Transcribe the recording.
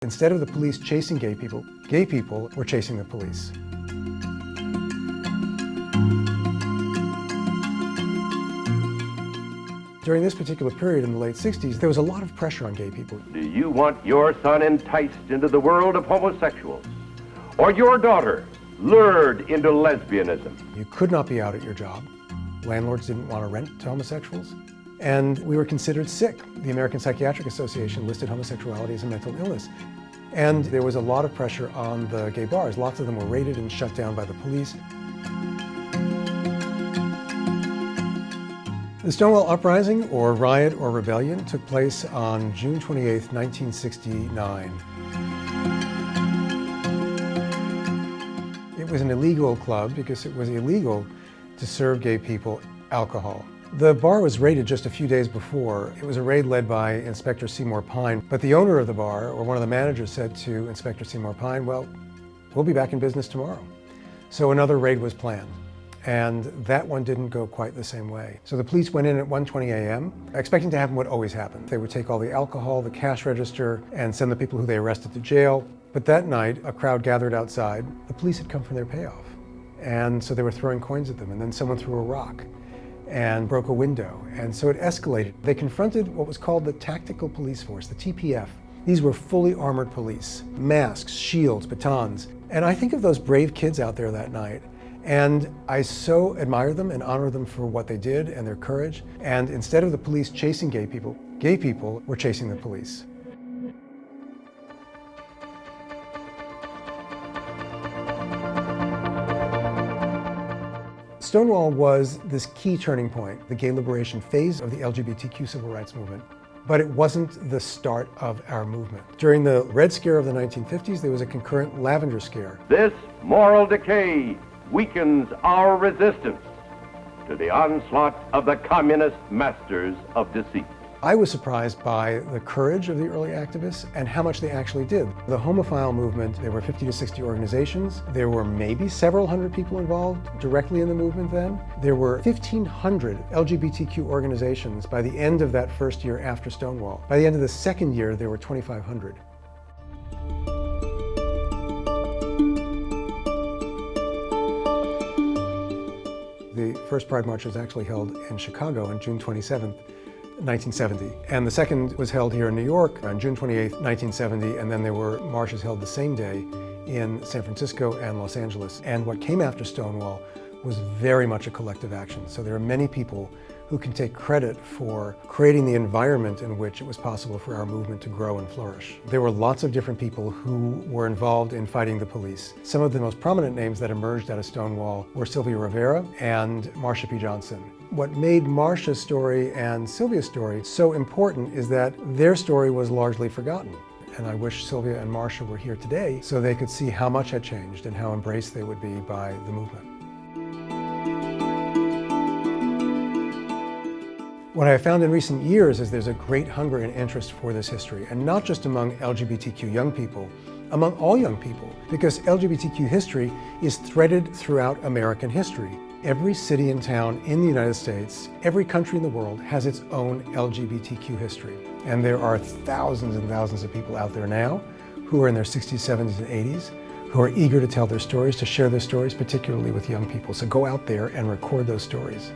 Instead of the police chasing gay people were chasing the police. During this particular period in the late 60s, there was a lot of pressure on gay people. Do you want your son enticed into the world of homosexuals? Or your daughter lured into lesbianism? You could not be out at your job. Landlords didn't want to rent to homosexuals. And we were considered sick. The American Psychiatric Association listed homosexuality as a mental illness. And there was a lot of pressure on the gay bars. Lots of them were raided and shut down by the police. The Stonewall Uprising, or riot or rebellion, took place on June 28, 1969. It was an illegal club because it was illegal to serve gay people alcohol. The bar was raided just a few days before. It was a raid led by Inspector Seymour Pine, but the owner of the bar, or one of the managers, said to Inspector Seymour Pine, well, we'll be back in business tomorrow. So another raid was planned, and that one didn't go quite the same way. So the police went in at 1:20 a.m., expecting to happen what always happened. They would take all the alcohol, the cash register, and send the people who they arrested to jail. But that night, a crowd gathered outside. The police had come for their payoff. And so they were throwing coins at them, and then someone threw a rock and broke a window. And so it escalated. They confronted what was called the Tactical Police Force, the TPF. These were fully armored police, masks, shields, batons. And I think of those brave kids out there that night, and I so admire them and honor them for what they did and their courage. And instead of the police chasing gay people were chasing the police. Stonewall was this key turning point, the gay liberation phase of the LGBTQ civil rights movement, but it wasn't the start of our movement. During the Red Scare of the 1950s, there was a concurrent Lavender Scare. This moral decay weakens our resistance to the onslaught of the communist masters of deceit. I was surprised by the courage of the early activists and how much they actually did. The homophile movement, there were 50 to 60 organizations. There were maybe several hundred people involved directly in the movement then. There were 1,500 LGBTQ organizations by the end of that first year after Stonewall. By the end of the second year, there were 2,500. The first Pride March was actually held in Chicago on June 27th. 1970. And the second was held here in New York on June 28, 1970, and then there were marches held the same day in San Francisco and Los Angeles. And what came after Stonewall was very much a collective action. So there are many people who can take credit for creating the environment in which it was possible for our movement to grow and flourish. There were lots of different people who were involved in fighting the police. Some of the most prominent names that emerged out of Stonewall were Sylvia Rivera and Marsha P. Johnson. What made Marsha's story and Sylvia's story so important is that their story was largely forgotten. And I wish Sylvia and Marsha were here today so they could see how much had changed and how embraced they would be by the movement. What I have found in recent years is there's a great hunger and interest for this history, and not just among LGBTQ young people, among all young people, because LGBTQ history is threaded throughout American history. Every city and town in the United States, every country in the world has its own LGBTQ history. And there are thousands and thousands of people out there now who are in their 60s, 70s, and 80s who are eager to tell their stories, to share their stories, particularly with young people. So go out there and record those stories.